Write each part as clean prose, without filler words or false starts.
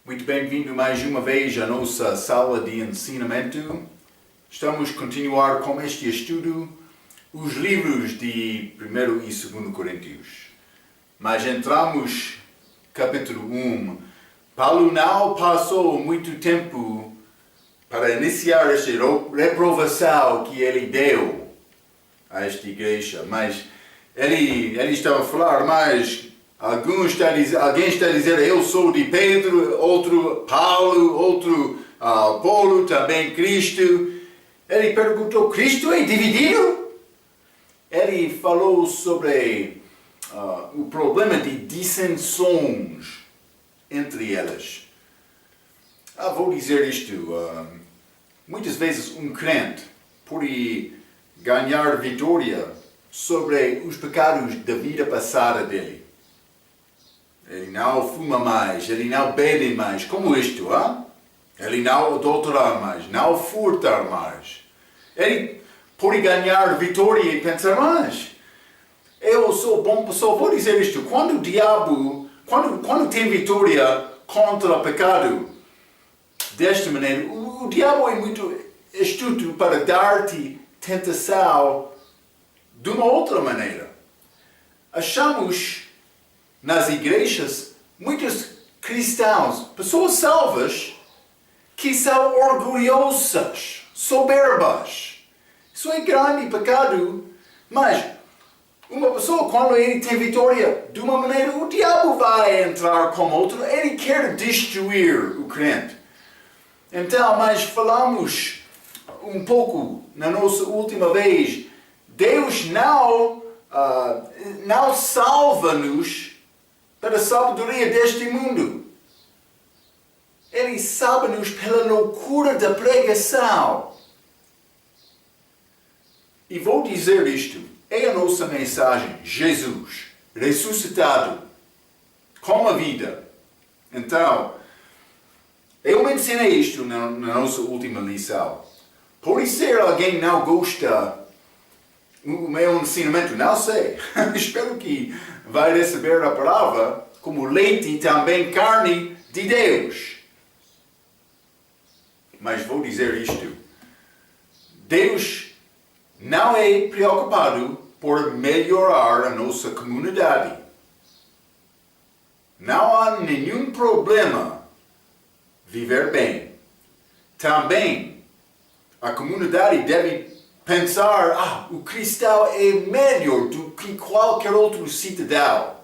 Muito bem-vindo mais uma vez à nossa sala de ensinamento. Estamos a continuar com este estudo, os livros de 1 e 2 Coríntios. Mas entramos capítulo 1. Paulo não passou muito tempo para iniciar esta reprovação que ele deu a esta igreja, mas ele estava a falar, mas alguém está a dizer, eu sou de Pedro, outro Paulo, outro Apolo, também Cristo. Ele perguntou, Cristo é dividido? Ele falou sobre o problema de dissensões entre elas. Vou dizer isto, muitas vezes um crente pode ganhar vitória sobre os pecados da vida passada dele. Ele não fuma mais, ele não bebe mais, como isto, ele não adulterar mais, não furtar mais. Ele pode ganhar vitória e pensar, mas eu sou boa pessoa, vou dizer isto, quando o diabo, quando tem vitória contra o pecado, desta maneira, o diabo é muito astuto para dar-te tentação de uma outra maneira. Achamos nas igrejas muitos cristãos, pessoas salvas, que são orgulhosas, soberbas. Isso é grande pecado, mas uma pessoa, quando ele tem vitória de uma maneira, o diabo vai entrar com outro, ele quer destruir o crente. Então, mas falamos um pouco na nossa última vez, Deus não salva-nos pela sabedoria deste mundo. Ele salva-nos pela loucura da pregação. E vou dizer isto, é a nossa mensagem, Jesus, ressuscitado, com a vida. Então, eu mencionei isto na nossa última lição. Pode ser alguém não gosta do meu ensinamento, não sei. Espero que vai receber a palavra como leite e também carne de Deus. Mas vou dizer isto. Deus não é preocupado por melhorar a nossa comunidade. Não há nenhum problema viver bem. Também a comunidade deve pensar, o cristão é melhor do que qualquer outro cidadão.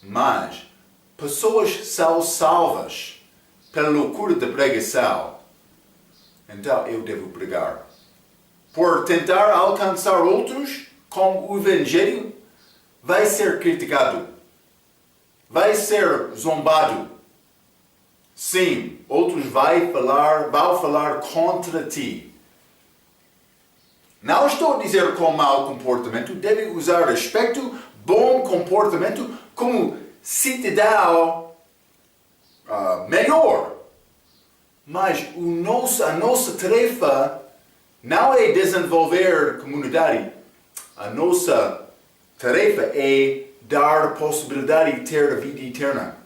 Mas pessoas são salvas pela loucura da pregação. Então eu devo pregar. Por tentar alcançar outros com o Evangelho, vai ser criticado. Vai ser zombado. Sim, outros vão falar contra ti. Não estou a dizer com mau comportamento, deve usar respeito, bom comportamento, como cidadão melhor. Mas a nossa tarefa não é desenvolver comunidade. A nossa tarefa é dar a possibilidade de ter a vida eterna.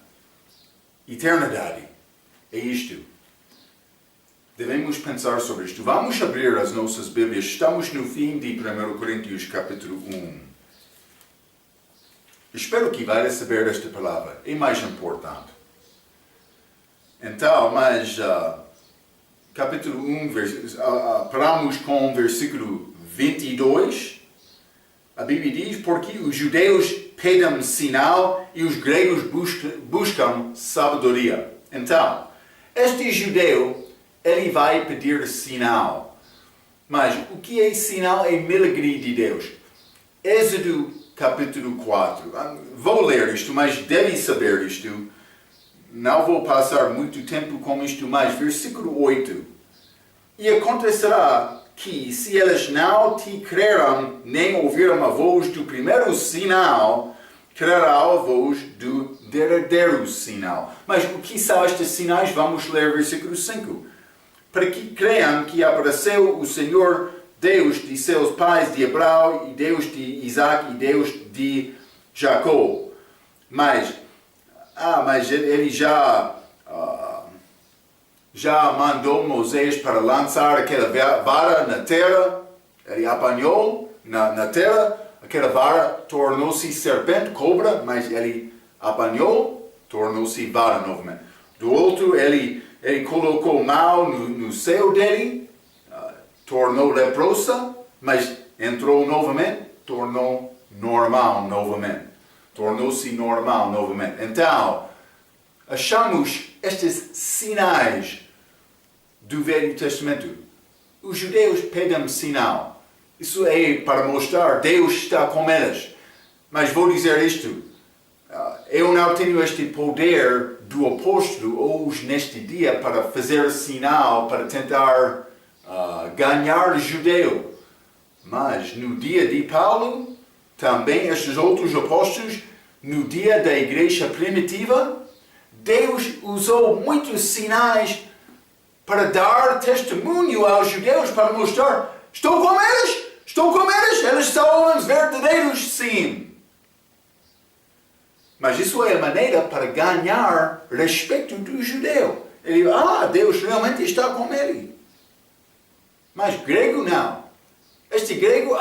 Eternidade. É isto. Devemos pensar sobre isto. Vamos abrir as nossas Bíblias. Estamos no fim de 1 Coríntios capítulo 1. Espero que vai receber esta palavra. É mais importante. Então, mas capítulo 1, paramos com o versículo 22. A Bíblia diz, porque os judeus pedem sinal e os gregos buscam sabedoria. Então, este judeu, ele vai pedir sinal. Mas o que é sinal? É milagre de Deus. Êxodo capítulo 4. Vou ler isto, mas deve saber isto. Não vou passar muito tempo com isto, mas versículo 8. E acontecerá que, se eles não te creram, nem ouviram a voz do primeiro sinal, crerá a voz do derradeiro sinal. Mas o que são estes sinais? Vamos ler versículo 5. Para que creiam que apareceu o Senhor Deus de seus pais de Abraão, e Deus de Isaac, e Deus de Jacó. Mas mas ele já mandou Moisés para lançar aquela vara na terra. Ele apanhou na terra, aquela vara tornou-se serpente, cobra, mas ele apanhou, tornou-se vara novamente. Do outro, ele colocou mal no seio dele, tornou leprosa, mas entrou novamente, tornou normal novamente. Tornou-se normal novamente. Então, achamos estes sinais do Velho Testamento. Os judeus pedem sinal. Isso é para mostrar que Deus está com eles. Mas vou dizer isto. Eu não tenho este poder do apóstolo hoje, neste dia, para fazer sinal, para tentar ganhar judeu. Mas no dia de Paulo, também estes outros apóstolos, no dia da igreja primitiva, Deus usou muitos sinais para dar testemunho aos judeus, para mostrar: estou com eles, eles são homens verdadeiros, sim. Mas isso é a maneira para ganhar respeito do judeu. Ele, Deus realmente está com ele. Mas grego não. Este grego,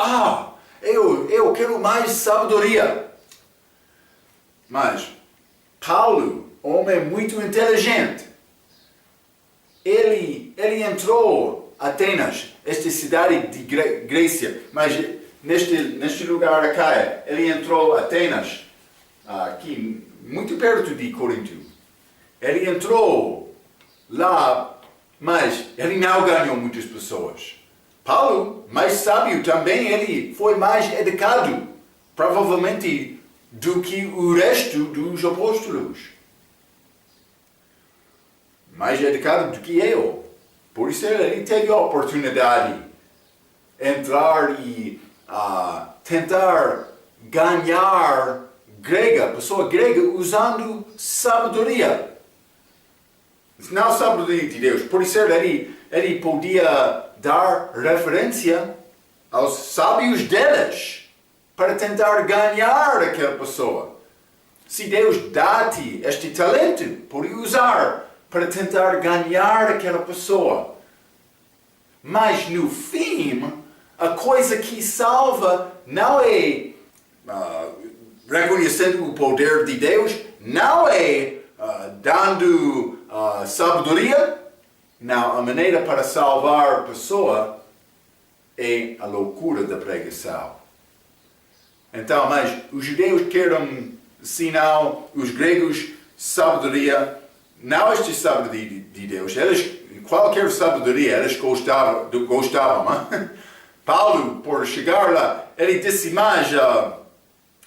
eu quero mais sabedoria. Mas Paulo, homem muito inteligente, ele entrou em Atenas, esta cidade de Grécia, mas neste lugar aqui, ele entrou em Atenas, aqui muito perto de Corinto. Ele entrou lá, mas ele não ganhou muitas pessoas. Paulo, mais sábio também, ele foi mais educado, provavelmente, do que o resto dos apóstolos. Mais educado do que eu. Por isso ele teve a oportunidade de entrar e tentar ganhar pessoa grega, usando sabedoria. Não sabedoria de Deus. Por isso ele podia dar referência aos sábios deles para tentar ganhar aquela pessoa. Se Deus dá-te este talento, pode usar para tentar ganhar aquela pessoa. Mas no fim, a coisa que salva não é reconhecendo o poder de Deus, não é dando sabedoria. Não, a maneira para salvar a pessoa é a loucura da pregação. Então, mas os judeus querem sinal, os gregos sabedoria. Não esta sabedoria de Deus. Qualquer sabedoria eles gostavam. Paulo, por chegar lá, ele disse mais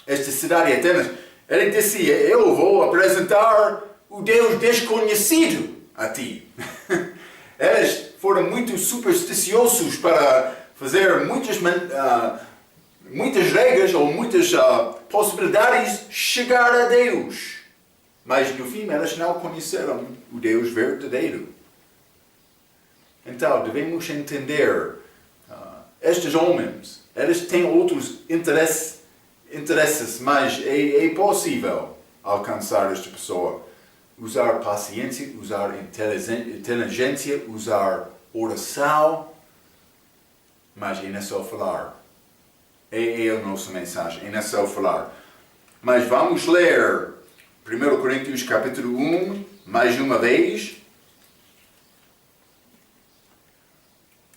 esta cidade de Atenas. Ele disse: eu vou apresentar o Deus desconhecido a ti. Eles foram muito supersticiosos para fazer muitas regras ou muitas possibilidades chegar a Deus. Mas no fim eles não conheceram o Deus verdadeiro. Então devemos entender, estes homens, eles têm outros interesses, mas é possível alcançar esta pessoa. Usar paciência, usar inteligência, usar oração, mas é não só falar. É a nossa mensagem, é não só falar. Mas vamos ler 1 Coríntios capítulo 1, mais uma vez.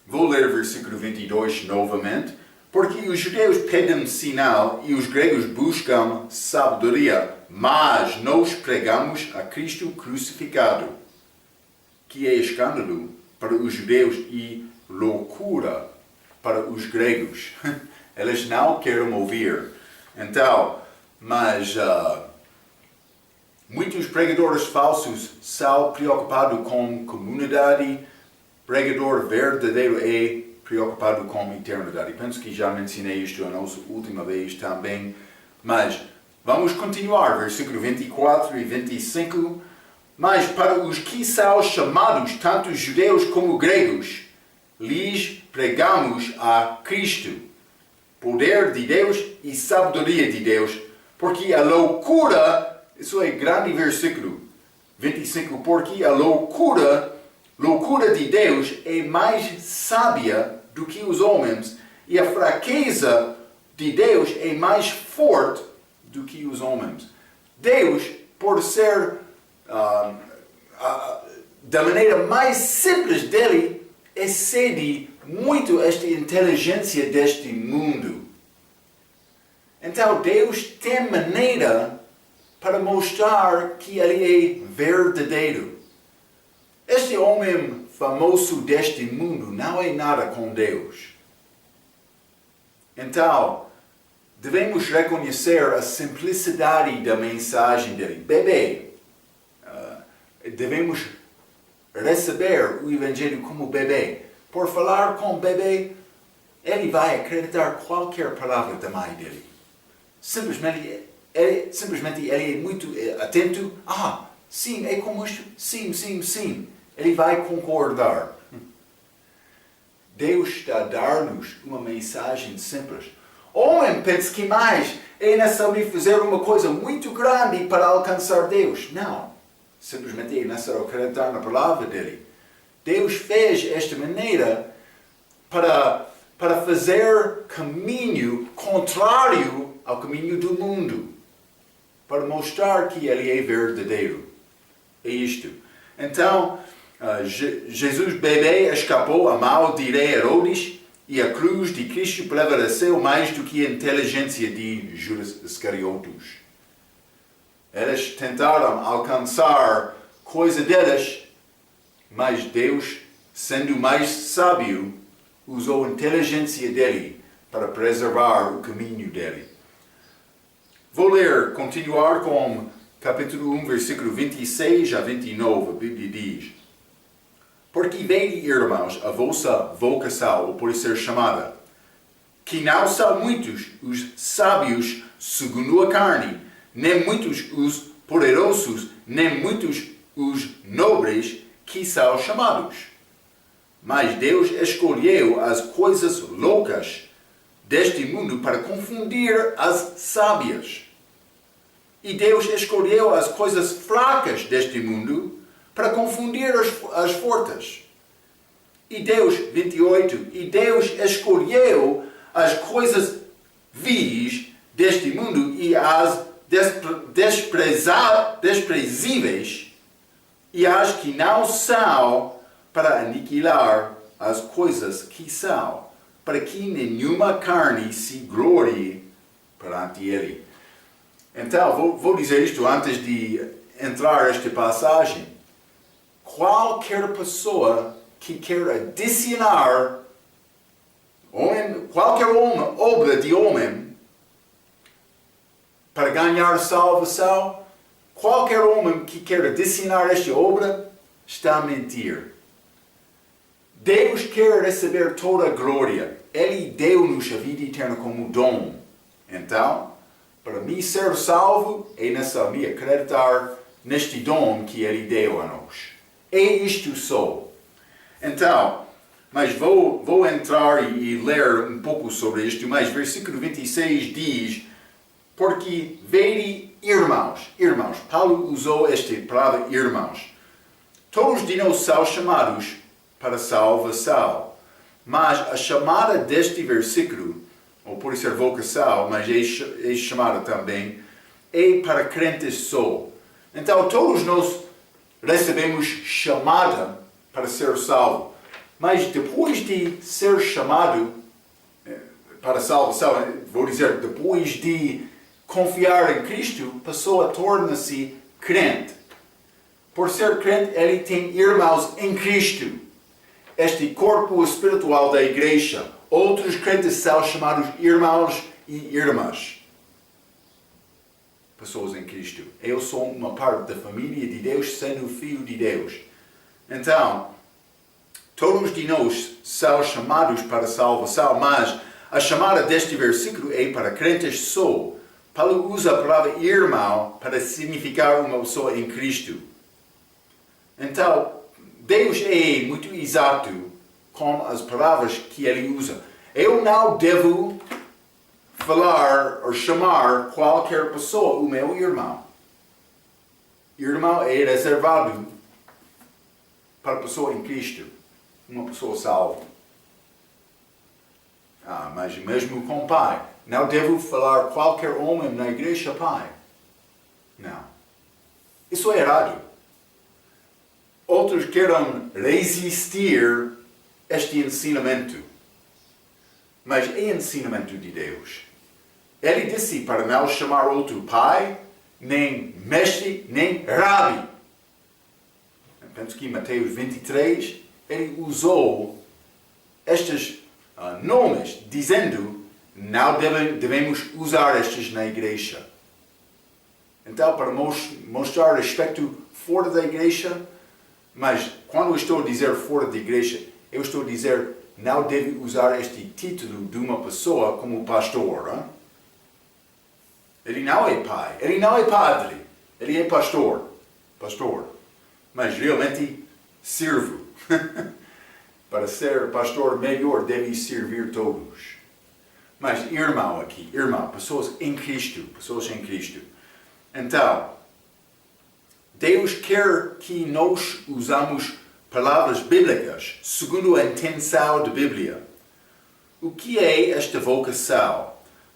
Vou ler versículo 22 novamente. Porque os judeus pedem sinal e os gregos buscam sabedoria, mas nós pregamos a Cristo crucificado, que é escândalo para os judeus e loucura para os gregos. Eles não querem ouvir. Então, mas muitos pregadores falsos são preocupados com comunidade. Pregador verdadeiro é preocupado com a eternidade. Penso que já mencionei isto a nossa última vez também. Mas vamos continuar, versículo 24 e 25. Mas para os que são chamados, tanto judeus como gregos, lhes pregamos a Cristo, poder de Deus e sabedoria de Deus, porque a loucura Isso é grande versículo 25, porque a loucura de Deus é mais sábia do que os homens e a fraqueza de Deus é mais forte do que os homens. Deus, por ser da maneira mais simples dele, excede muito esta inteligência deste mundo. Então Deus tem maneira para mostrar que ele é verdadeiro. Este homem famoso deste mundo não é nada com Deus. Então, devemos reconhecer a simplicidade da mensagem dele. Bebê, devemos receber o Evangelho como bebê. Por falar com o bebê, ele vai acreditar qualquer palavra da mãe dele. Simplesmente ele é muito atento. Sim, é como isto. Sim, sim, sim. Ele vai concordar. Deus está a dar-nos uma mensagem simples. O homem pensa que mais é necessário fazer uma coisa muito grande para alcançar Deus. Não. Simplesmente é necessário acreditar na palavra dele. Deus fez esta maneira para fazer caminho contrário ao caminho do mundo. Para mostrar que ele é verdadeiro. É isto. Então, Jesus bebê escapou a mão de rei Herodes e a cruz de Cristo prevaleceu mais do que a inteligência de Judas Iscariotes. Eles tentaram alcançar coisa deles, mas Deus, sendo mais sábio, usou a inteligência dele para preservar o caminho dele. Vou continuar com capítulo 1, versículo 26 a 29, a Bíblia diz: Porque vede, irmãos, a vossa vocação, ou por ser chamada, que não são muitos os sábios segundo a carne, nem muitos os poderosos, nem muitos os nobres que são chamados. Mas Deus escolheu as coisas loucas deste mundo para confundir as sábias. E Deus escolheu as coisas fracas deste mundo para confundir as fortes. E Deus, 28, e Deus escolheu as coisas vis deste mundo e as desprezíveis e as que não são para aniquilar as coisas que são, para que nenhuma carne se glorie perante ele. Então, vou dizer isto antes de entrar nesta passagem. Qualquer pessoa que quer adicionar qualquer obra de homem para ganhar salvação, qualquer homem que quer adicionar esta obra está a mentir. Deus quer receber toda a glória. Ele deu-nos a vida eterna como dom. Então, para mim ser salvo, é necessário acreditar neste dom que Ele deu a nós. É isto só. Então, mas vou entrar e ler um pouco sobre isto, mas versículo 26 diz: Porque vede, irmãos, Paulo usou esta palavra irmãos. Todos de nós são chamados para salvação, mas a chamada deste versículo, ou por ser vocação, mas é chamada também, é para crentes só. Então todos nós recebemos chamada para ser salvo, mas depois de ser chamado para salvação, vou dizer, depois de confiar em Cristo, a pessoa torna-se crente. Por ser crente, ele tem irmãos em Cristo. Este corpo espiritual da igreja. Outros crentes são chamados irmãos e irmãs. Pessoas em Cristo. Eu sou uma parte da família de Deus, sendo filho de Deus. Então, todos de nós são chamados para a salvação, mas a chamada deste versículo é para crentes só. Paulo usa a palavra irmão para significar uma pessoa em Cristo. Então, Deus é muito exato com as palavras que Ele usa. Eu não devo falar ou chamar qualquer pessoa o meu irmão. Irmão é reservado para a pessoa em Cristo, uma pessoa salva. Mas mesmo com o pai, não devo falar qualquer homem na igreja pai. Não. Isso é errado. Outros querem resistir a este ensinamento. Mas é ensinamento de Deus. Ele disse para não chamar outro pai, nem mestre, nem rabi. Penso que em Mateus 23, ele usou estes nomes, dizendo, não devemos usar estes na igreja. Então, para mostrar respeito fora da igreja, mas quando eu estou a dizer fora da igreja, eu estou a dizer, não deve usar este título de uma pessoa como pastor. Hein? Ele não é pai, ele não é padre, ele é pastor. Mas realmente sirvo. Para ser pastor melhor, deve servir todos. Mas irmão, pessoas em Cristo. Então, Deus quer que nós usamos palavras bíblicas segundo a intenção da Bíblia. O que é esta vocação?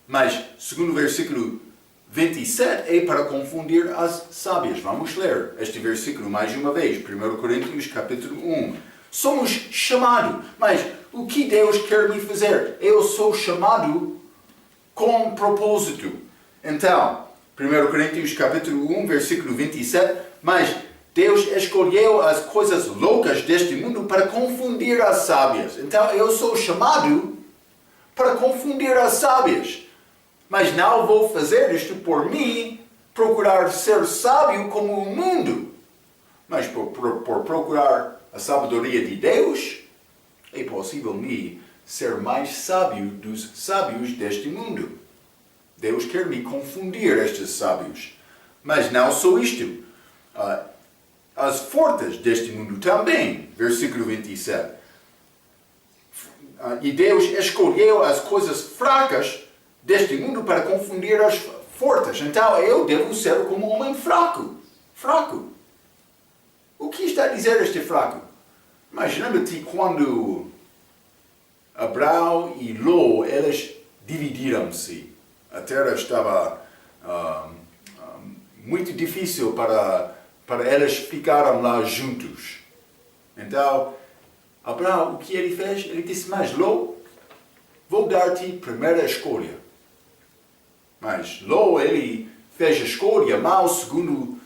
Mas, segundo o versículo 27, é para confundir as sábias. Vamos ler este versículo mais uma vez. 1 Coríntios capítulo 1. Somos chamados, mas o que Deus quer me fazer? Eu sou chamado com propósito. Então, 1 Coríntios capítulo 1, versículo 27, mas Deus escolheu as coisas loucas deste mundo para confundir as sábias. Então, eu sou chamado para confundir as sábias. Mas não vou fazer isto por mim, procurar ser sábio como o mundo. Mas por procurar a sabedoria de Deus, é possível me ser mais sábio dos sábios deste mundo. Deus quer me confundir estes sábios. Mas não só isto. As fortes deste mundo também. Versículo 27. E Deus escolheu as coisas fracas deste mundo para confundir as fortes. Então eu devo ser como um homem fraco. O que está a dizer este fraco? Mas lembra-te quando Abraão e Ló, eles dividiram-se. A terra estava muito difícil para eles ficarem lá juntos. Então, Abraão, o que ele fez? Ele disse, mas Ló, vou dar-te primeira escolha. Mas Ló, ele fez a escolha mal segundo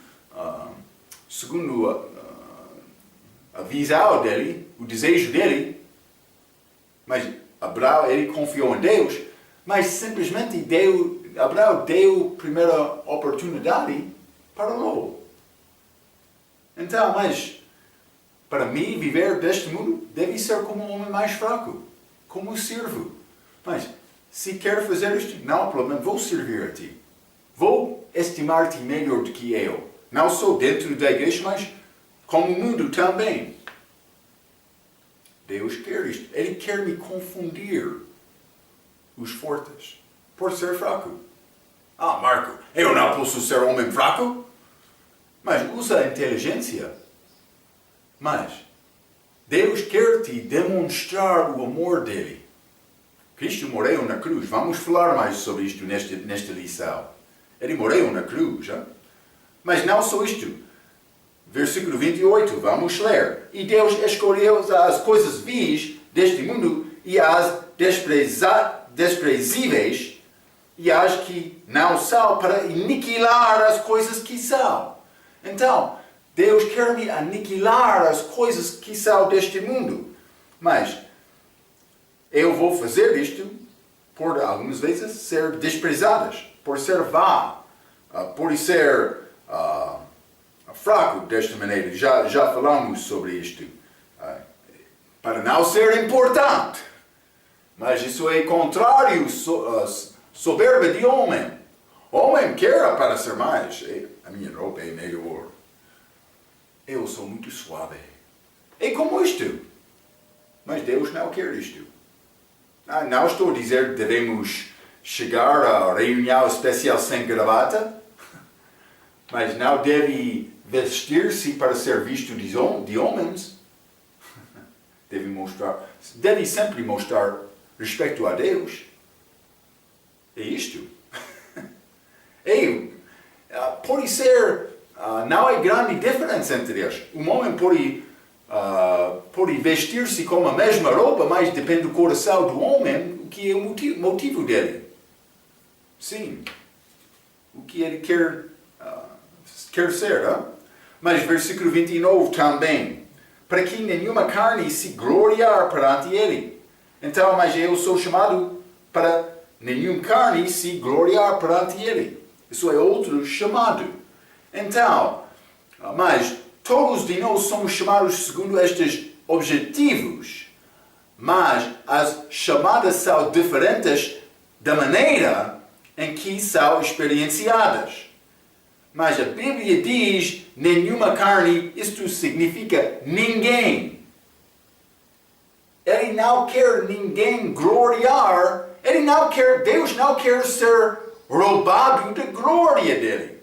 a visão dele, o desejo dele. Mas Abraão, ele confiou em Deus, mas simplesmente Abraão deu a primeira oportunidade para Ló. Então, mas para mim, viver deste mundo deve ser como um homem mais fraco, como servo. Mas se quer fazer isto, não há problema, vou servir a ti. Vou estimar-te melhor do que eu. Não só dentro da igreja, mas como o mundo também. Deus quer isto. Ele quer me confundir os fortes por ser fraco. Marco, eu não posso ser homem fraco? Mas usa a inteligência. Mas Deus quer te demonstrar o amor dele. Cristo morreu na cruz. Vamos falar mais sobre isto nesta lição. Ele morreu na cruz. Hein? Mas não só isto. Versículo 28, vamos ler. E Deus escolheu as coisas vis deste mundo e as desprezíveis e as que não são para aniquilar as coisas que são. Então, Deus quer me aniquilar as coisas que são deste mundo. Mas eu vou fazer isto por algumas vezes ser desprezadas, por ser vã, por ser fraco desta maneira. Já falamos sobre isto. Para não ser importante. Mas isso é contrário soberba de homem. Homem quer aparecer mais. A minha roupa é melhor. Eu sou muito suave. É como isto. Mas Deus não quer isto. Não estou a dizer que devemos chegar à reunião especial sem gravata. Mas não deve vestir-se para ser visto de homens, deve sempre mostrar respeito a Deus. É isto. Pode ser, não há grande diferença entre eles. Um homem pode vestir-se com a mesma roupa, mas depende do coração do homem, o que é o motivo dele. Sim. O que ele quer ser. Mas versículo 29 também. Para que nenhuma carne se gloriar perante ele. Então, mas eu sou chamado para nenhuma carne se gloriar perante ele. Isso é outro chamado. Então, mas todos de nós somos chamados segundo estes objetivos. Mas as chamadas são diferentes da maneira em que são experienciadas. Mas a Bíblia diz nenhuma carne, isto significa ninguém. Ele não quer ninguém gloriar, Deus não quer ser roubado da glória dele.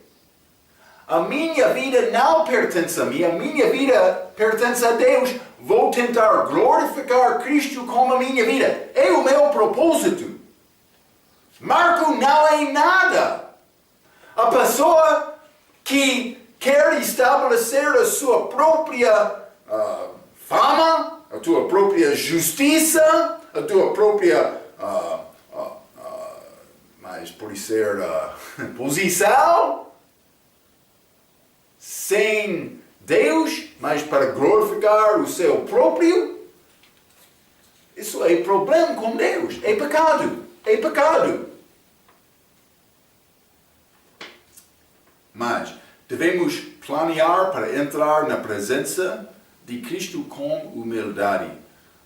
A minha vida não pertence a mim, a minha vida pertence a Deus. Vou tentar glorificar Cristo com a minha vida. É o meu propósito. Marco não é nada. A pessoa que quer estabelecer a sua própria fama, a tua própria justiça, a tua própria, mas pode ser posição, sem Deus, mas para glorificar o seu próprio, isso é problema com Deus, é pecado, é pecado. Mas devemos planear para entrar na presença de Cristo com humildade.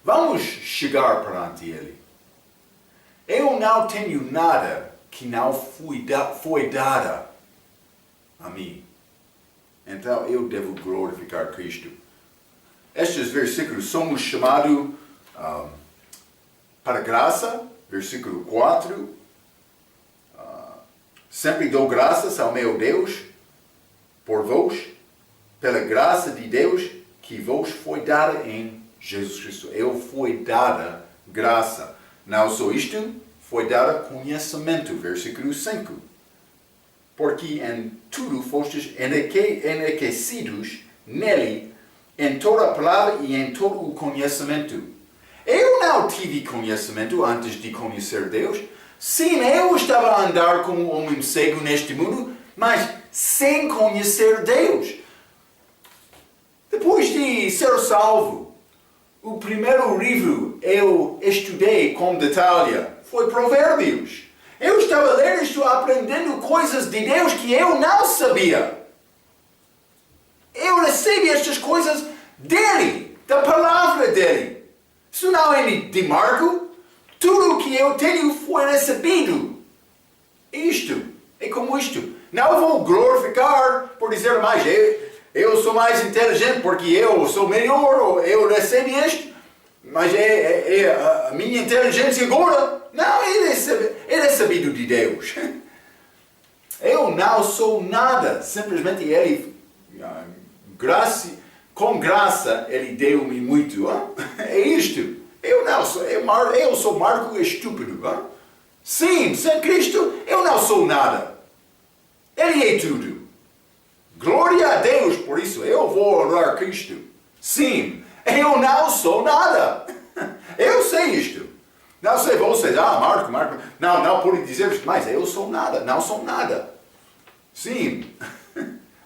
Vamos chegar perante Ele. Eu não tenho nada que não foi dada a mim. Então eu devo glorificar Cristo. Estes versículos somos chamados para graça, versículo 4. Sempre dou graças ao meu Deus por vós, pela graça de Deus que vos foi dada em Jesus Cristo. Eu fui dada graça. Não só isto, foi dada conhecimento. Versículo 5. Porque em tudo fostes enriquecidos nele, em toda a palavra e em todo o conhecimento. Eu não tive conhecimento antes de conhecer Deus. Sim, eu estava a andar como um homem cego neste mundo, mas sem conhecer Deus. Depois de ser salvo, o primeiro livro eu estudei com detalhe foi Provérbios. Eu estava a ler isto, aprendendo coisas de Deus que eu não sabia. Eu recebi estas coisas dele, da palavra dele. Isso não é de Marco. Tudo o que eu tenho foi recebido. Isto, é como isto. Não vou glorificar por dizer mais, eu sou mais inteligente porque eu sou melhor, ou eu recebi isto, mas é a minha inteligência agora. Não, é recebido de Deus. Eu não sou nada, simplesmente Ele, com graça, Ele deu-me muito. É isto. Eu sou Marco estúpido. Sim, sem Cristo, eu não sou nada. Ele é tudo. Glória a Deus por isso. Eu vou honrar Cristo. Sim, eu não sou nada. Eu sei isto. Não sei vocês. Marco. Não pode dizer isto, mas eu sou nada. Não sou nada. Sim.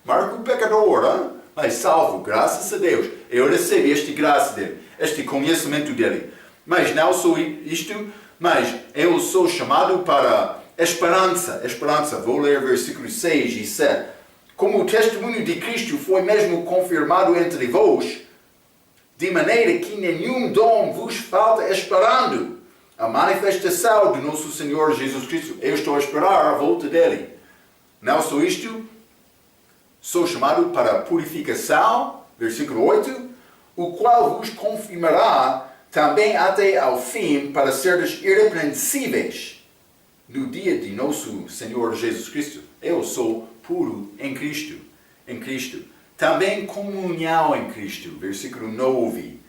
Marco pecador, mas salvo, graças a Deus. Eu recebi esta graça dele, este conhecimento dele. Mas não sou isto, mas eu sou chamado para esperança. Vou ler versículos 6 e 7. Como o testemunho de Cristo foi mesmo confirmado entre vós, de maneira que nenhum dom vos falta esperando a manifestação do nosso Senhor Jesus Cristo. Eu estou a esperar a volta dele. Não só isto, sou chamado para a purificação, versículo 8, o qual vos confirmará também até ao fim para seres irrepreensíveis no dia de nosso Senhor Jesus Cristo. Eu sou puro em Cristo. Também comunhão em Cristo, versículo 9.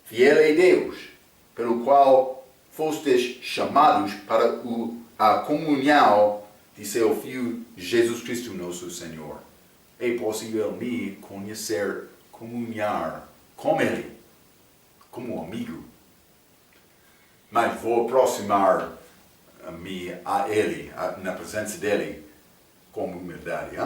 Fiel é Deus, pelo qual fostes chamados para a comunhão de seu Filho Jesus Cristo, nosso Senhor. É possível me conhecer, comunhar com Ele, como amigo. Mas vou aproximar-me a Ele, na presença dEle, com humildade.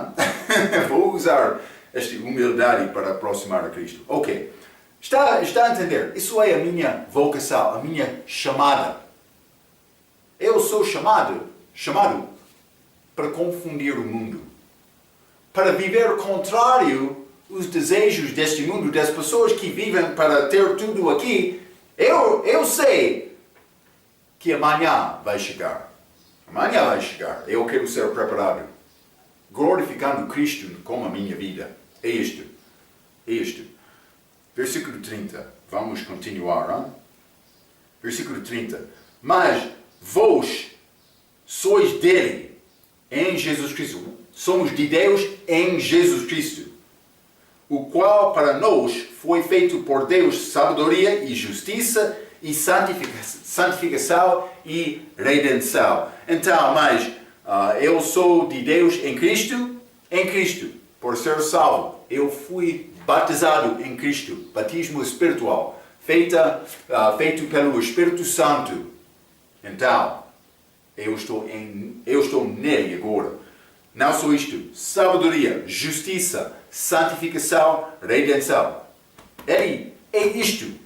Vou usar esta humildade para aproximar a Cristo. Ok. Está a entender? Isso é a minha vocação, a minha chamada. Eu sou chamado para confundir o mundo. Para viver contrário os desejos deste mundo, das pessoas que vivem para ter tudo aqui. Eu sei que amanhã vai chegar. Amanhã vai chegar. Eu quero ser preparado. Glorificando Cristo com a minha vida. É isto. Versículo 30. Vamos continuar. Hein? Versículo 30. Mas vós sois dele em Jesus Cristo. Somos de Deus em Jesus Cristo. O qual para nós foi feito por Deus sabedoria e justiça e santificação e redenção. Então, mas eu sou de Deus em Cristo, por ser salvo. Eu fui batizado em Cristo, batismo espiritual, feito pelo Espírito Santo. Então, eu estou nele agora. Não só isto, sabedoria, justiça, santificação, redenção. Ele é isto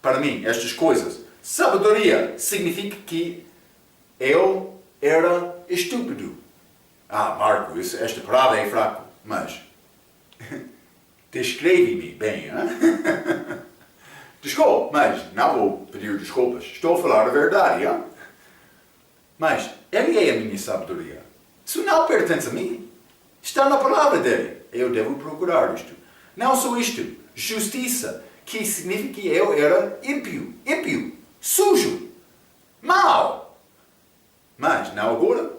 para mim, estas coisas. Sabedoria significa que eu era estúpido. Marco, esta palavra é fraca, mas descreve-me bem, hein? Desculpa, mas não vou pedir desculpas. Estou a falar a verdade, hein? Mas ele é a minha sabedoria. Isso não pertence a mim. Está na palavra dele. Eu devo procurar isto. Não só isto. Justiça, que significa que eu era ímpio, sujo, mau. Mas, não agora,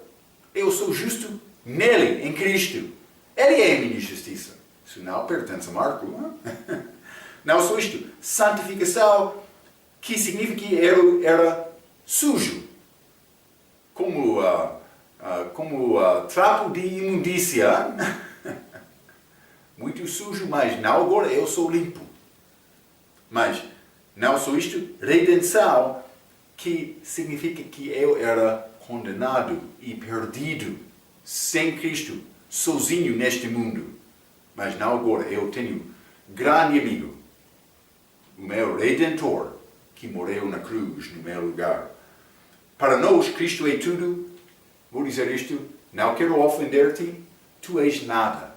eu sou justo nele, em Cristo. Ele é a minha justiça. Isso não pertence a Marco. Não só isto. Santificação, que significa que eu era sujo. Como trapo de imundícia. Muito sujo, mas não agora eu sou limpo. Mas não só isto, redenção, que significa que eu era condenado e perdido, sem Cristo, sozinho neste mundo. Mas não agora, eu tenho grande amigo, o meu Redentor, que morreu na cruz no meu lugar. Para nós, Cristo é tudo. Vou dizer isto, não quero ofender-te, tu és nada.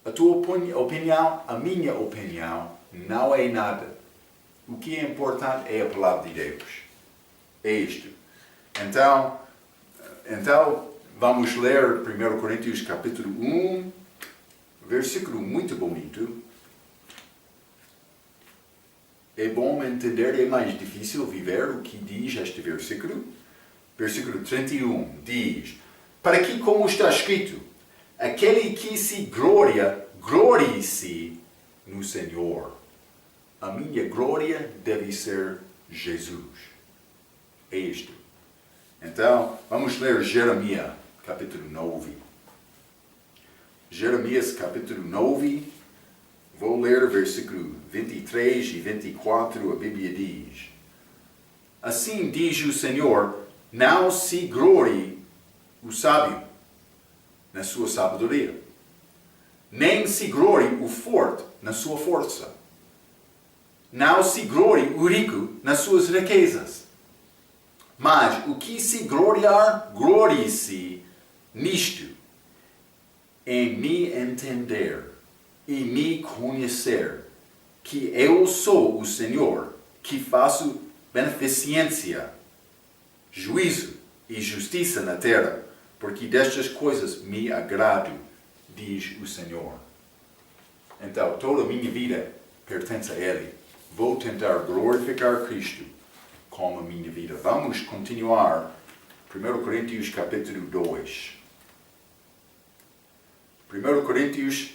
A tua opinião, a minha opinião, não é nada. O que é importante é a palavra de Deus. É isto. Então vamos ler 1 Coríntios capítulo 1, versículo muito bonito. É bom entender, é mais difícil viver o que diz este versículo. Versículo 31 diz: para que, como está escrito, aquele que se glorie-se no Senhor. A minha glória deve ser Jesus. É isto. Então, vamos ler Jeremias, capítulo 9. Jeremias, capítulo 9. Vou ler versículo 23 e 24. A Bíblia diz: assim diz o Senhor, não se glorie o sábio na sua sabedoria, nem se glorie o forte na sua força. Não se glorie o rico nas suas riquezas. Mas o que se gloriar, glorie-se nisto, em me entender e me conhecer, que eu sou o Senhor, que faço beneficência, juízo e justiça na terra, porque destas coisas me agrado, diz o Senhor. Então, toda a minha vida pertence a Ele. Vou tentar glorificar Cristo com a minha vida. Vamos continuar. 1 Coríntios capítulo 2. 1 Coríntios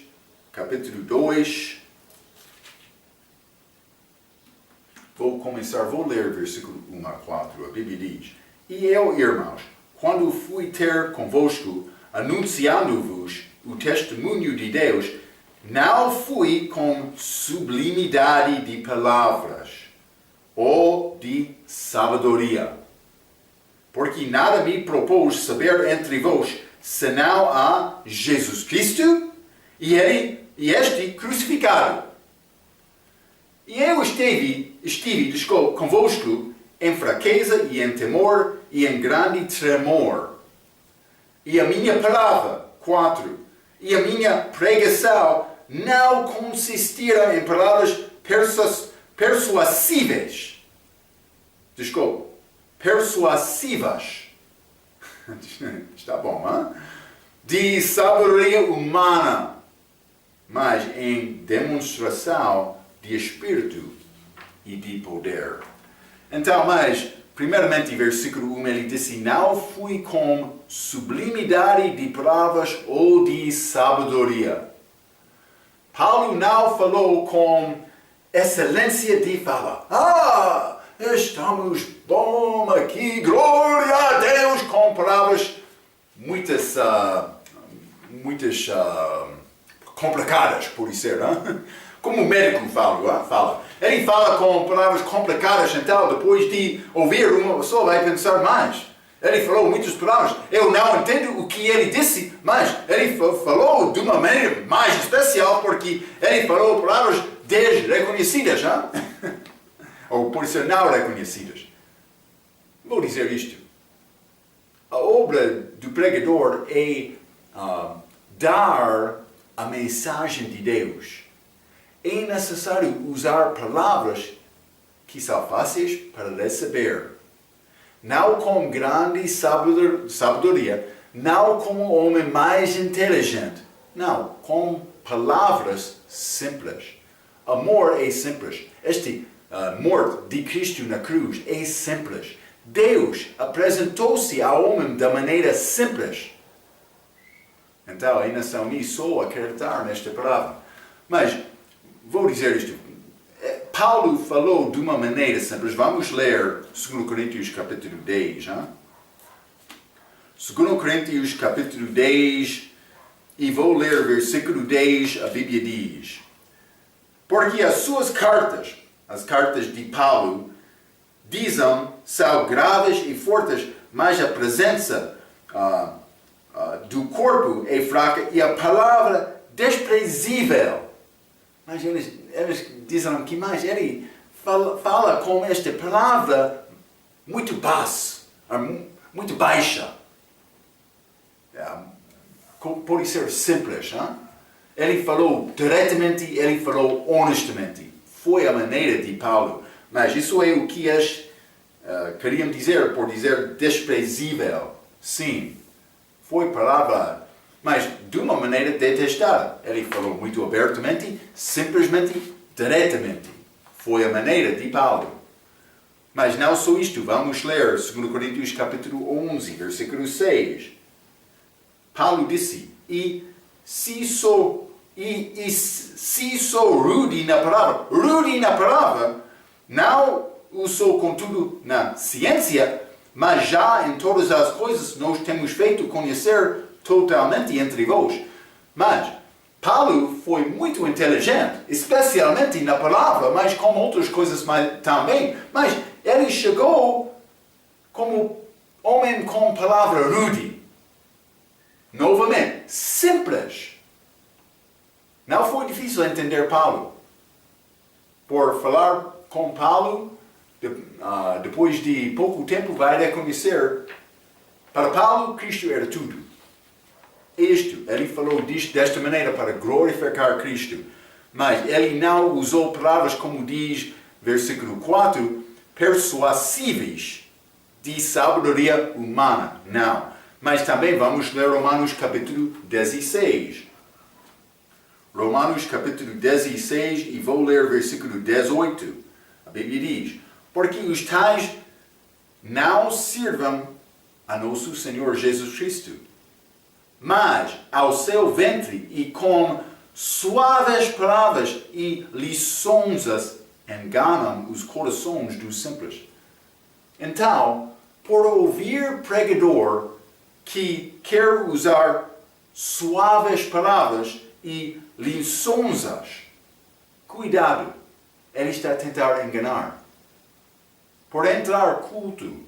capítulo 2. Vou ler versículo 1 a 4. A Bíblia diz: E eu, irmãos, quando fui ter convosco, anunciando-vos o testemunho de Deus, não fui com sublimidade de palavras ou de sabedoria, porque nada me propôs saber entre vós, senão a Jesus Cristo e este crucificado. E eu estive convosco em fraqueza e em temor e em grande tremor. E a minha palavra, 4, e a minha pregação não consistira em palavras persuasivas. Está bom, hein? De sabedoria humana, mas em demonstração de espírito e de poder. Então, mas, primeiramente, versículo 1, ele disse: Não fui com sublimidade de palavras ou de sabedoria. Paulo não falou com excelência de fala. Estamos bom aqui, glória a Deus, com palavras muitas complicadas, por dizer, hein? Como o médico fala. Ele fala com palavras complicadas, então depois de ouvir uma pessoa vai pensar mais. Ele falou muitas palavras, eu não entendo o que ele disse, mas ele falou de uma maneira mais especial, porque ele falou palavras desreconhecidas, hein? Ou por ser não reconhecidas. Vou dizer isto. A obra do pregador é dar a mensagem de Deus. É necessário usar palavras que são fáceis para receber. Não com grande sabedoria, não como o homem mais inteligente. Não, com palavras simples. Amor é simples. Morte de Cristo na cruz é simples. Deus apresentou-se ao homem da maneira simples. Então, ainda são nisso só acreditar nesta palavra. Mas, vou dizer isto. Paulo falou de uma maneira simples. Vamos ler 2 Coríntios capítulo 10. 2 Coríntios capítulo 10. E vou ler versículo 10. A Bíblia diz: Porque as suas cartas, as cartas de Paulo, dizem, são graves e fortes, mas a presença do corpo é fraca e a palavra desprezível. Mas eles dizem que mais ele fala com esta palavra muito baixa. Pode ser simples. Hein? Ele falou diretamente, ele falou honestamente. Foi a maneira de Paulo. Mas isso é o que eles queriam dizer, por dizer desprezível. Sim, foi palavra, mas de uma maneira detestada. Ele falou muito abertamente, simplesmente, diretamente. Foi a maneira de Paulo. Mas não só isto, vamos ler 2 Coríntios capítulo 11, versículo 6. Paulo disse: E se sou rude na palavra, não o sou contudo na ciência, mas já em todas as coisas nós temos feito conhecer totalmente entre vós. Mas Paulo foi muito inteligente, especialmente na palavra, mas com outras coisas também. Mas ele chegou como homem com palavra rude. Novamente, simples. Não foi difícil entender Paulo. Por falar com Paulo, depois de pouco tempo vai reconhecer, para Paulo, Cristo era tudo. Ele falou desta maneira para glorificar Cristo. Mas ele não usou palavras como diz versículo 4, persuasíveis de sabedoria humana. Não. Mas também vamos ler Romanos capítulo 16. Romanos capítulo 16 e vou ler versículo 18. A Bíblia diz: Porque os tais não sirvam a nosso Senhor Jesus Cristo, mas ao seu ventre e com Suaves palavras e lições enganam os corações dos simples. Então, por ouvir pregador que quer usar suaves palavras e lições, cuidado, ele está a tentar enganar. Por entrar culto,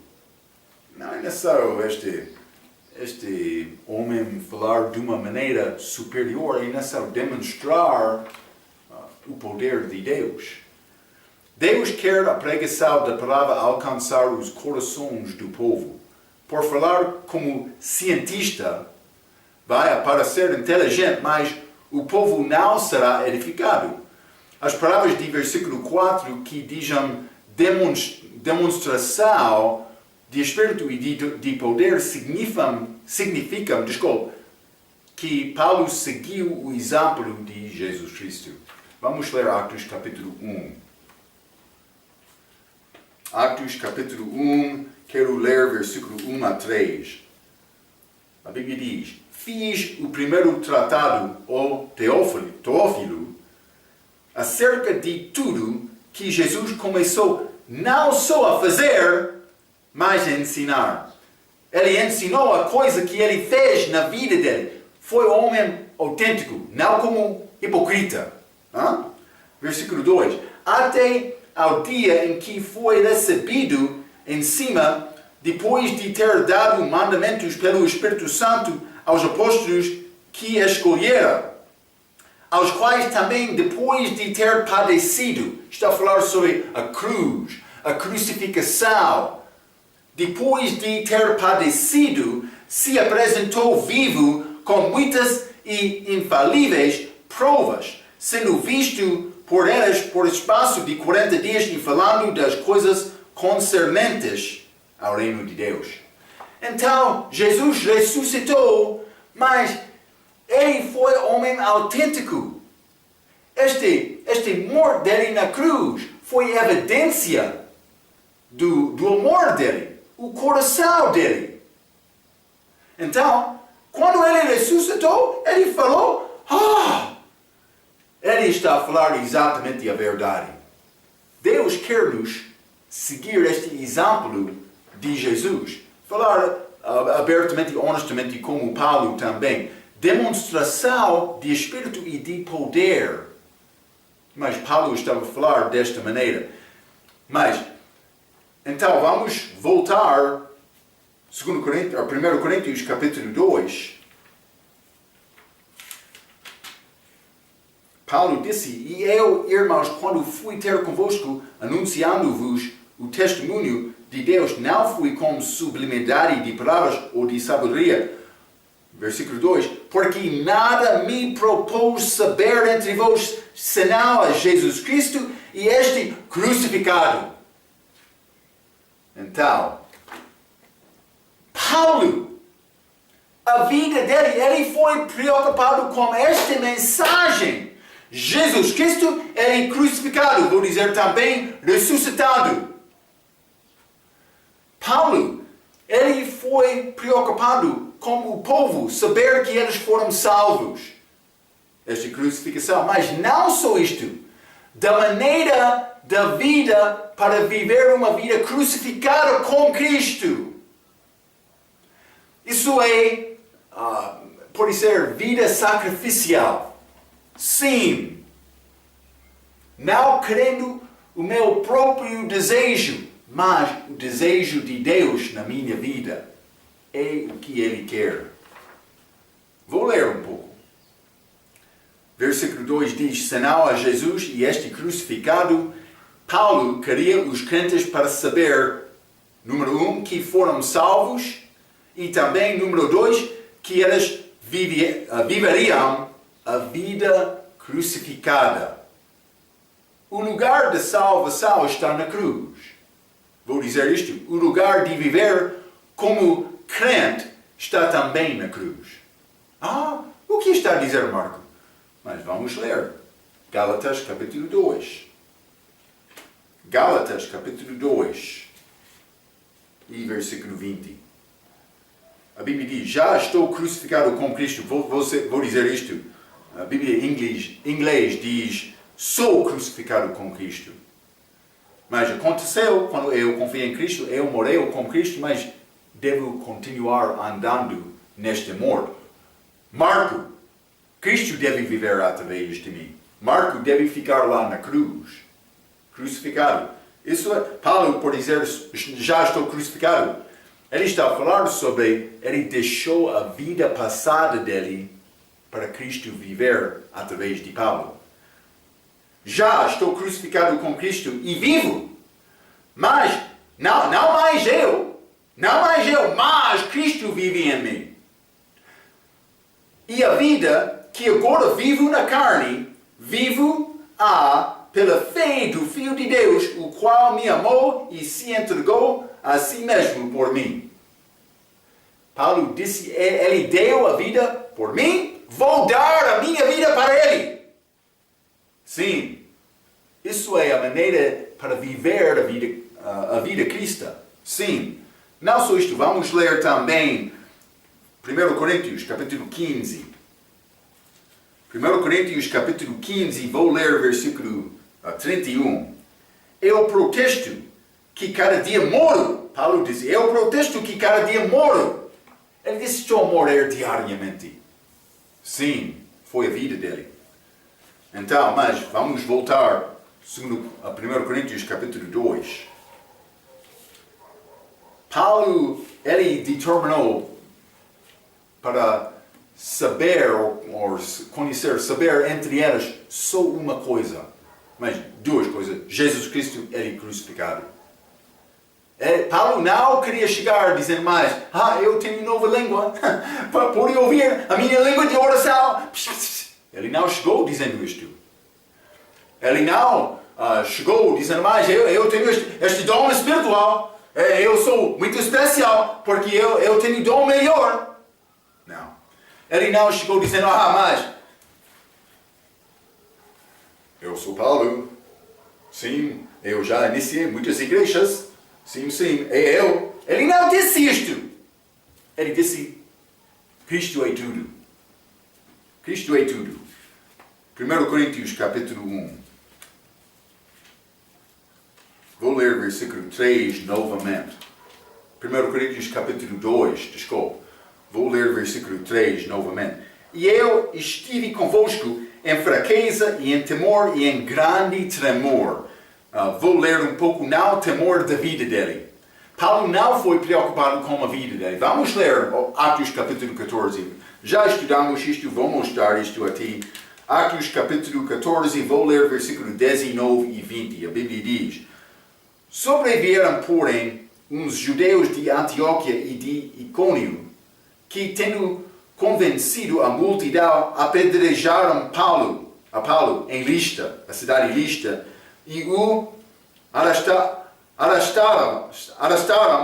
não é necessário este homem falar de uma maneira superior, é necessário demonstrar o poder de Deus. Deus quer a pregação da palavra alcançar os corações do povo. Por falar como cientista, vai parecer inteligente, mas o povo não será edificado. As palavras de versículo 4 que dizem demonstração de Espírito e de poder significam, que Paulo seguiu o exemplo de Jesus Cristo. Vamos ler Atos capítulo 1. Atos capítulo 1, quero ler versículo 1 a 3. A Bíblia diz: fiz o primeiro tratado, ó Teófilo, acerca de tudo que Jesus começou não só a fazer, mas a ensinar. Ele ensinou a coisa que ele fez na vida dele. Foi um homem autêntico, não como hipocrita. Versículo 2. Até ao dia em que foi recebido em cima, depois de ter dado mandamentos pelo Espírito Santo aos apóstolos que escolhera, aos quais também depois de ter padecido, está a falar sobre a cruz, a crucificação, depois de ter padecido, se apresentou vivo com muitas e infalíveis provas, sendo visto por elas por espaço de 40 dias e falando das coisas concernentes ao reino de Deus. Então, Jesus ressuscitou, mas ele foi homem autêntico. Este morte dele na cruz foi evidência do amor dele, o coração dele. Então, quando ele ressuscitou, ele falou, ele está a falar exatamente a verdade. Deus quer-nos seguir este exemplo de Jesus. Falar abertamente e honestamente, como Paulo também. Demonstração de Espírito e de poder. Mas Paulo estava a falar desta maneira. Mas, então vamos voltar a 1 Coríntios capítulo 2. Paulo disse: e eu, irmãos, quando fui ter convosco, anunciando-vos o testemunho de Deus, não fui com sublimidade de palavras ou de sabedoria. Versículo 2. Porque nada me propôs saber entre vós, senão a Jesus Cristo e este crucificado. Então, Paulo, a vida dele, ele foi preocupado com esta mensagem. Jesus Cristo, ele crucificado, vou dizer também ressuscitado. Paulo, ele foi preocupado com o povo, saber que eles foram salvos. Esta crucificação, mas não só isto, da maneira da vida para viver uma vida crucificada com Cristo. Isso é, pode ser vida sacrificial. Sim, não querendo o meu próprio desejo, mas o desejo de Deus na minha vida é o que Ele quer. Vou ler um pouco. Versículo 2 diz: senão a Jesus e este crucificado, Paulo queria os crentes para saber, número 1, que foram salvos, e também, número 2, que eles viveriam a vida crucificada. O lugar de salvação está na cruz. Vou dizer isto: o lugar de viver como crente está também na cruz. O que está a dizer Marco? Mas vamos ler. Gálatas capítulo 2. Gálatas capítulo 2 e versículo 20. A Bíblia diz: já estou crucificado com Cristo. Vou dizer isto. a Bíblia em inglês diz, sou crucificado com Cristo. Mas aconteceu, quando eu confiei em Cristo, eu morei com Cristo, mas devo continuar andando neste amor. Marco, Cristo deve viver através de mim. Marco deve ficar lá na cruz, crucificado. Isso é, Paulo, por dizer, já estou crucificado. Ele está a falar sobre, ele deixou a vida passada dele para Cristo viver através de Paulo. Já estou crucificado com Cristo e vivo. Mas, não mais eu, mas Cristo vive em mim. E a vida que agora vivo na carne, vivo pela fé do Filho de Deus, o qual me amou e se entregou a si mesmo por mim. Paulo disse, ele deu a vida por mim, vou dar a minha vida para ele. Sim, isso é a maneira para viver a vida cristã. Sim, não só isto, vamos ler também 1 Coríntios, capítulo 15. 1 Coríntios, capítulo 15, vou ler versículo 31. Eu protesto que cada dia moro. Paulo diz, eu protesto que cada dia moro. Ele disse, estou a morrer diariamente. Sim, foi a vida dele. Então, mas vamos voltar a 1 Coríntios, capítulo 2. Paulo, ele determinou para saber ou conhecer, saber entre elas só uma coisa, mas duas coisas. Jesus Cristo, ele crucificado. Paulo não queria chegar dizendo mais, eu tenho nova língua, podem ouvir a minha língua de oração. Ele não chegou dizendo isto. Ele não chegou dizendo mais, eu tenho este dom espiritual, eu sou muito especial, porque eu tenho dom melhor. Não. Ele não chegou dizendo, mas eu sou Paulo. Sim, eu já iniciei muitas igrejas. Sim, é eu. Ele não disse isto. Ele disse, Cristo é tudo. Cristo é tudo. 1 Coríntios, capítulo 1. Vou ler versículo 3 novamente. 1 Coríntios, capítulo 2, desculpa. Vou ler versículo 3 novamente. E eu estive convosco em fraqueza e em temor e em grande tremor. Vou ler um pouco, não o temor da vida dele. Paulo não foi preocupado com a vida dele. Vamos ler Atos capítulo 14. Já estudamos isto, vou mostrar isto a ti. Atos capítulo 14, vou ler versículo 19 e 20. A Bíblia diz, sobrevieram, porém, uns judeus de Antioquia e de Icônio, que, tendo convencido a multidão, apedrejaram a Paulo em Listra, a cidade de Listra, e o arrastaram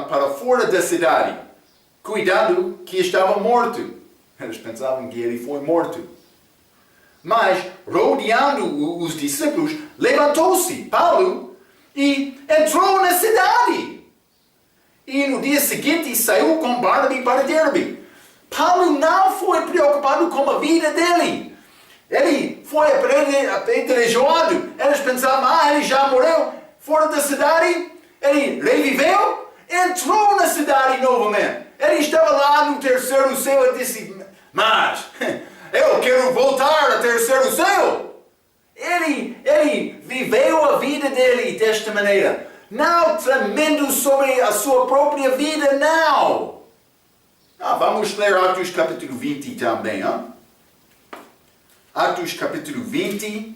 para fora da cidade, cuidando que estava morto. Eles pensavam que ele foi morto. Mas, rodeando os discípulos, levantou-se Paulo e entrou na cidade. E no dia seguinte saiu com Barnabé para Derbe. Paulo não foi preocupado com a vida dele. Ele foi apedrejado. Eles pensavam, ele já morreu fora da cidade. Ele reviveu, entrou na cidade novamente. Ele estava lá no terceiro céu e disse, mas eu quero voltar ao terceiro céu. Ele viveu a vida dele desta maneira. Não tremendo sobre a sua própria vida, não. Vamos ler Atos capítulo 20 também. Atos capítulo 20.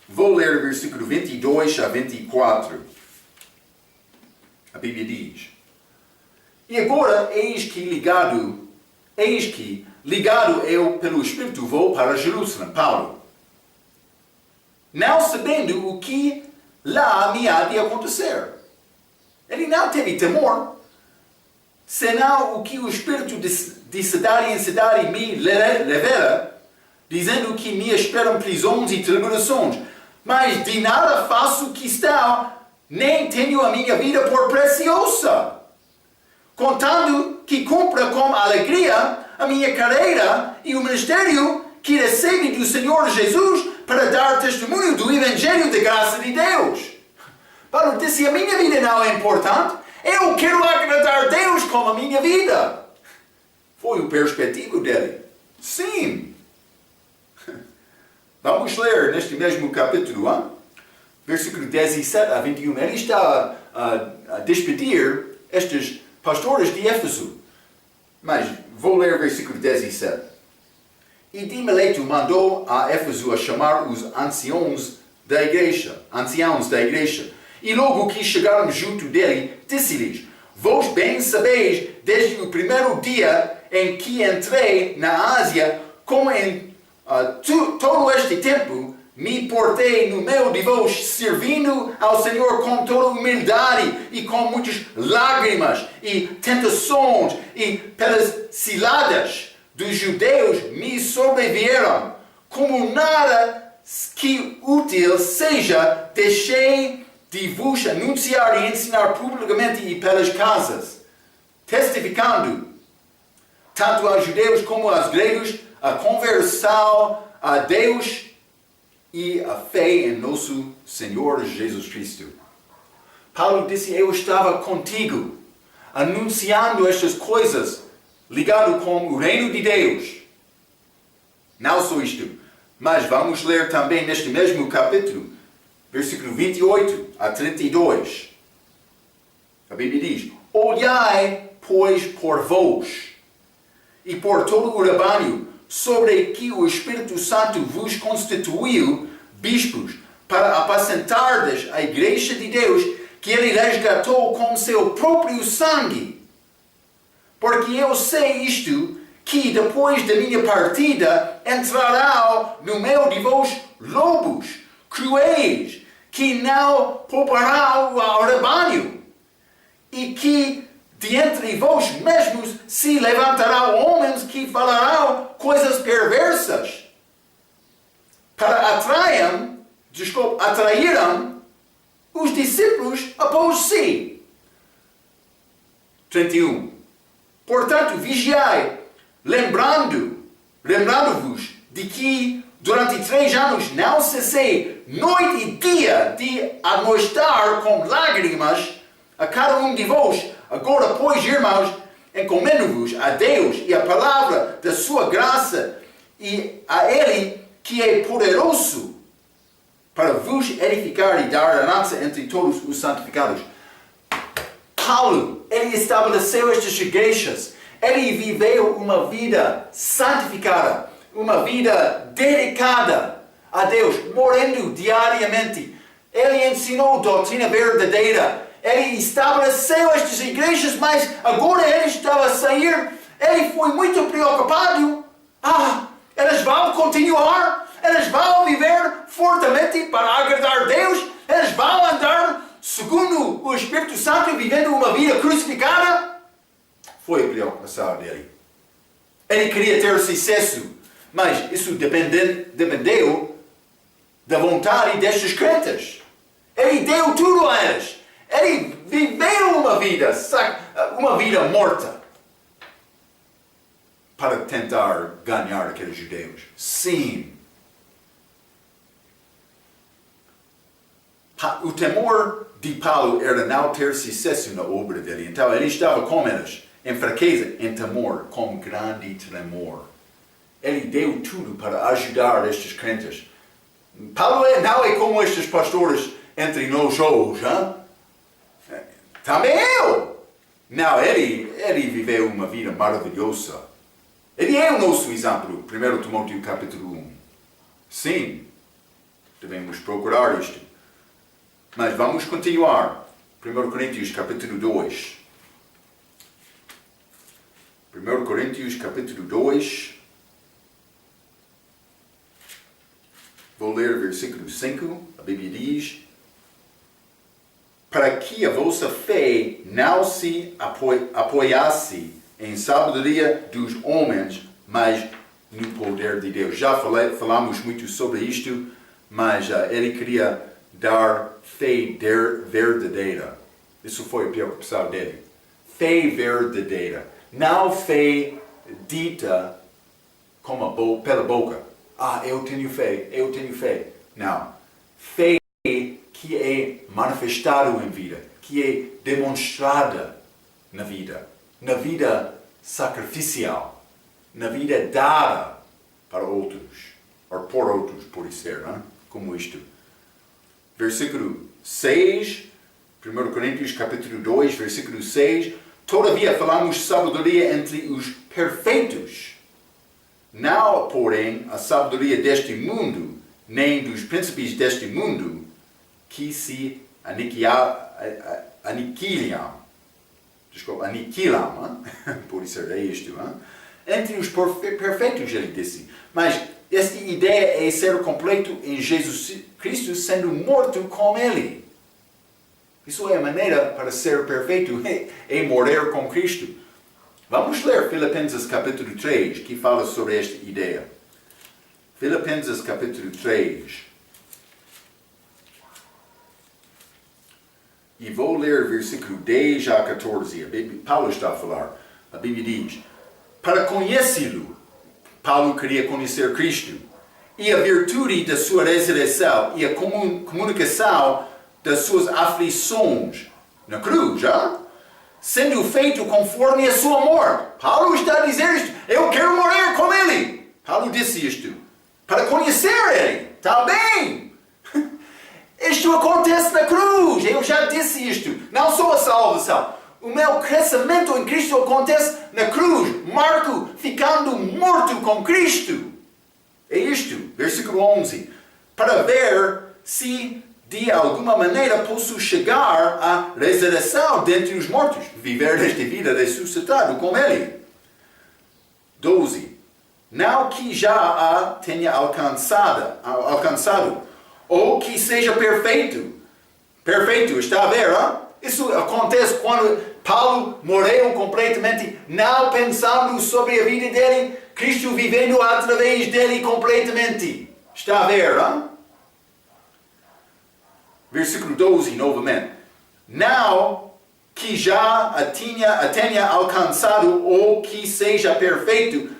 Vou ler versículo 22 a 24. A Bíblia diz, e agora eis que ligado eu pelo Espírito vou para Jerusalém, Paulo, não sabendo o que lá me há de acontecer. Ele não teve temor, senão o que o Espírito de cidade em cidade me revela, dizendo que me esperam prisões e tribulações, mas de nada faço questão, nem tenho a minha vida por preciosa, contando que cumpra com alegria a minha carreira e o ministério que recebe do Senhor Jesus para dar testemunho do Evangelho da graça de Deus. Paulo disse, a minha vida não é importante, eu quero agradar a Deus com a minha vida. Foi o perspectivo dele. Sim. Vamos ler neste mesmo capítulo, versículo 17 a 21. Ele está a despedir estes pastores de Éfeso. Mas vou ler o versículo 17. E de Mileto mandou a Éfeso a chamar os anciãos da igreja. E logo que chegaram junto dele, disse-lhes, vós bem sabeis, desde o primeiro dia em que entrei na Ásia, como em todo este tempo, me portei no meio de vós, servindo ao Senhor com toda humildade e com muitas lágrimas e tentações, e pelas ciladas dos judeus me sobrevieram, como nada que útil seja, deixei de vos anunciar e ensinar publicamente e pelas casas, testificando tanto aos judeus como aos gregos a conversão a Deus e a fé em nosso Senhor Jesus Cristo. Paulo disse, eu estava contigo, anunciando estas coisas, ligado com o reino de Deus. Não só isto, mas vamos ler também neste mesmo capítulo, versículo 28 a 32. A Bíblia diz, olhai, pois, por vós, e por todo o rebanho, sobre que o Espírito Santo vos constituiu bispos, para apacentardes a igreja de Deus, que ele resgatou com seu próprio sangue. Porque eu sei isto, que depois da minha partida entrarão no meio de vós lobos cruéis, que não pouparão ao rebanho, e que de entre vós mesmos se levantarão homens que falarão coisas perversas, para atrairem os discípulos após si. 31. Portanto, vigiai, lembrando-vos de que durante 3 anos não cessei noite e dia de amoestar com lágrimas a cada um de vós. Agora, pois, irmãos, encomendo-vos a Deus e a palavra da sua graça e a Ele que é poderoso para vos edificar e dar herança entre todos os santificados. Paulo, ele estabeleceu estas igrejas. Ele viveu uma vida santificada, uma vida dedicada a Deus, morrendo diariamente. Ele ensinou doutrina verdadeira. Ele estabeleceu estas igrejas, mas agora ele estava a sair. Ele foi muito preocupado. Elas vão continuar? Elas vão viver fortemente para agradar a Deus? Elas vão andar segundo o Espírito Santo, vivendo uma vida crucificada? Foi a preocupação dele. Ele queria ter sucesso, mas isso dependeu da vontade destes crentes. Ele deu tudo a eles. Ele viveu uma vida morta para tentar ganhar aqueles judeus. Sim. O temor de Paulo era não ter sucesso na obra dele. Então ele estava com eles, em fraqueza, em temor, com grande tremor. Ele deu tudo para ajudar estes crentes. Paulo não é como estes pastores entre nós hoje, também eu. Não, ele viveu uma vida maravilhosa. Ele é o nosso exemplo. 1 Timóteo capítulo 1. Sim, devemos procurar isto. Mas vamos continuar. 1 Coríntios capítulo 2. 1 Coríntios capítulo 2. Vou ler o versículo 5. A Bíblia diz: para que a vossa fé não se apoiasse em sabedoria dos homens, mas no poder de Deus. Já falamos muito sobre isto, mas ele queria dar fé verdadeira. Isso foi a preocupação dele. Fé verdadeira. Não fé dita pela boca. eu tenho fé. Não. Fé que é manifestada em vida, que é demonstrada na vida sacrificial, na vida dada para outros, ou por outros, pode ser, né? Como isto. Versículo 6, 1 Coríntios capítulo 2, versículo 6, todavia falamos sabedoria entre os perfeitos, não, porém, a sabedoria deste mundo, nem dos príncipes deste mundo, que se aniquilam, por ser isto, hein? Entre os perfeitos, ele disse. Mas esta ideia é ser completo em Jesus Cristo, sendo morto com Ele. Isso é a maneira para ser perfeito, é morrer com Cristo. Vamos ler Filipenses capítulo 3, que fala sobre esta ideia. Filipenses capítulo 3. E vou ler versículo 10 a 14. Paulo está a falar. A Bíblia diz: para conhecê-lo, Paulo queria conhecer Cristo, e a virtude da sua ressurreição e a comunicação das suas aflições na cruz, já? Sendo feito conforme a sua morte. Paulo está a dizer isto. Eu quero morrer com ele. Paulo disse isto. Para conhecer ele. Está bem. Isto acontece na cruz. Eu já disse isto. Não só a salvação. O meu crescimento em Cristo acontece na cruz. Marco ficando morto com Cristo. É isto. Versículo 11. Para ver se de alguma maneira posso chegar à ressurreição dentre os mortos. Viver esta vida ressuscitado com Ele. 12. Não que já a tenha alcançado, ou que seja perfeito. Perfeito, está a ver? Hein? Isso acontece quando Paulo morreu completamente, não pensando sobre a vida dele, Cristo vivendo através dele completamente. Está a ver? Hein? Versículo 12, novamente. Não que já a tenha alcançado ou que seja perfeito,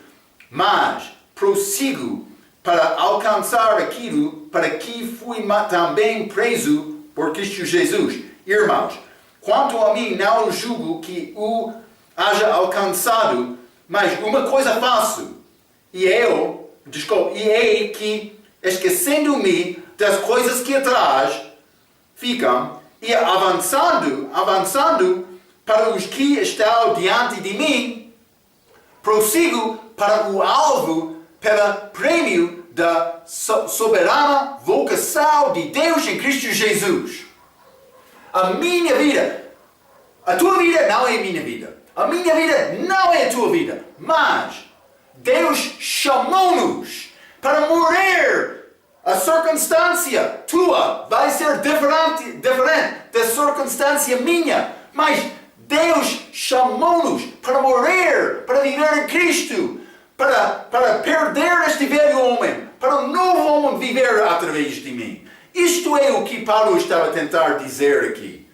mas prossigo para alcançar aquilo para que fui também preso por Cristo Jesus. Irmãos, quanto a mim, não julgo que o haja alcançado, mas uma coisa faço, e é que, esquecendo-me das coisas que atrás ficam, e avançando para os que estão diante de mim, prossigo para o alvo, pelo prêmio da soberana vocação de Deus em Cristo Jesus. A minha vida, a tua vida não é a minha vida. A minha vida não é a tua vida. Mas Deus chamou-nos para morrer. A circunstância tua vai ser diferente da circunstância minha. Mas Deus chamou-nos para morrer, para viver em Cristo, para perder este velho homem, para um novo homem viver através de mim. Isto é o que Paulo estava a tentar dizer aqui.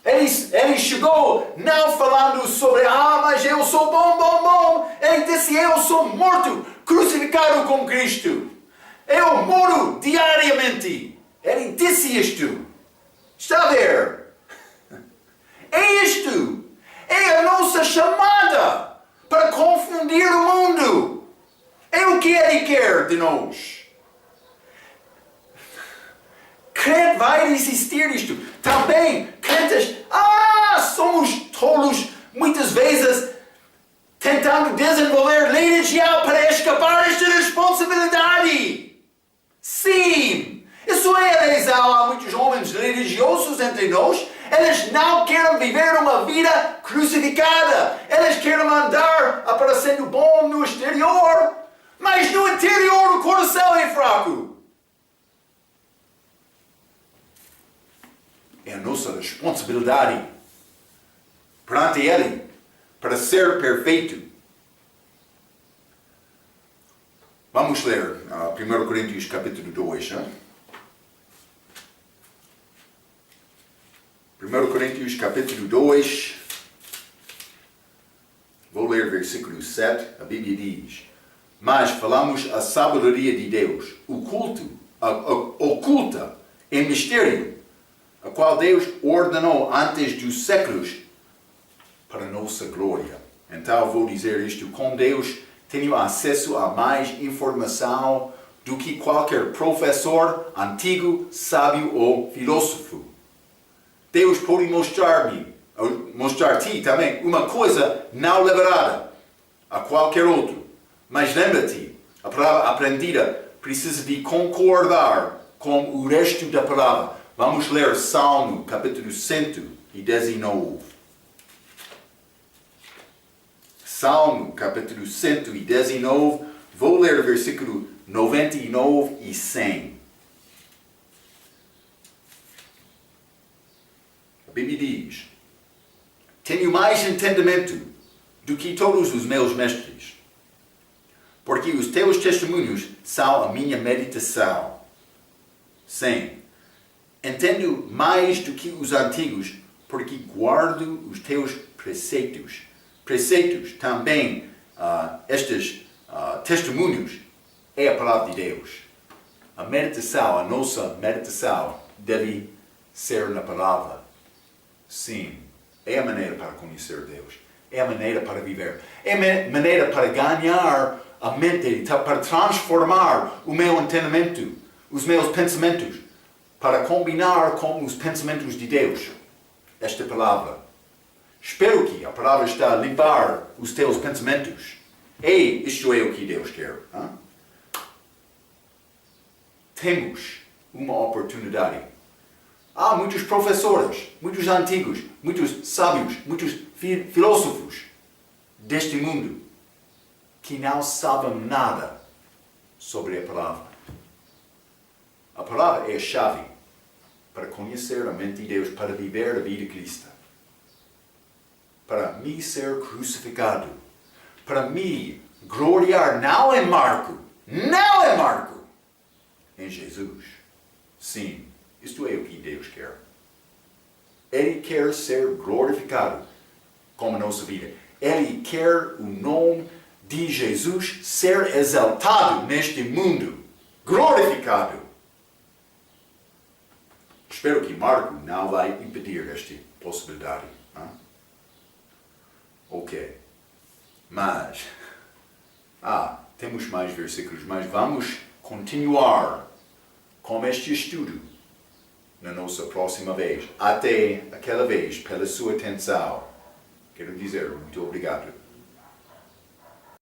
Ele chegou não falando sobre, mas eu sou bom. Ele disse, eu sou morto, crucificado com Cristo. Eu moro diariamente. Ele disse isto. Está a ver? É isto. É a nossa chamada para confundir o mundo. É o que Ele quer de nós. Crente vai resistir isto. Também, crentes, somos tolos muitas vezes tentando desenvolver religião para escapar desta responsabilidade. Sim, isso é a razão. Há muitos homens religiosos entre nós. Eles não querem viver uma vida crucificada. Eles querem andar aparecendo bom no exterior, mas no interior o coração é fraco. É a nossa responsabilidade perante Ele para ser perfeito. Vamos ler 1 Coríntios capítulo 2. 1 Coríntios capítulo 2. Vou ler versículo 7. A Bíblia diz: mas falamos a sabedoria de Deus, oculta em mistério, a qual Deus ordenou antes dos séculos para nossa glória. Então vou dizer isto, com Deus tenho acesso a mais informação do que qualquer professor antigo, sábio ou filósofo. Deus pode mostrar-te também uma coisa não liberada a qualquer outro. Mas lembra-te, a palavra aprendida precisa de concordar com o resto da palavra. Vamos ler Salmo, capítulo 119. Salmo, capítulo 119. Vou ler o versículo 99 e 100. A Bíblia diz: tenho mais entendimento do que todos os meus mestres, porque os teus testemunhos são a minha meditação. 100. Entendo mais do que os antigos, porque guardo os teus preceitos. Preceitos também, estes testemunhos, é a palavra de Deus. A nossa meditação deve ser na palavra. Sim, é a maneira para conhecer Deus. É a maneira para viver. É a maneira para ganhar a mente, para transformar o meu entendimento, os meus pensamentos, para combinar com os pensamentos de Deus. Esta palavra. Espero que a palavra está a limpar os teus pensamentos. Isto é o que Deus quer. Hein? Temos uma oportunidade. Há muitos professores, muitos antigos, muitos sábios, muitos filósofos deste mundo que não sabem nada sobre a palavra. A palavra é a chave para conhecer a mente de Deus, para viver a vida cristã. Para me ser crucificado, para me gloriar não em Marco, em Jesus. Sim, isto é o que Deus quer. Ele quer ser glorificado como a nossa vida. Ele quer o nome de Jesus ser exaltado neste mundo, glorificado. Espero que Marco não vai impedir esta possibilidade. Ok. Mas, temos mais versículos, mas vamos continuar com este estudo na nossa próxima vez. Até aquela vez, pela sua atenção. Quero dizer, muito obrigado.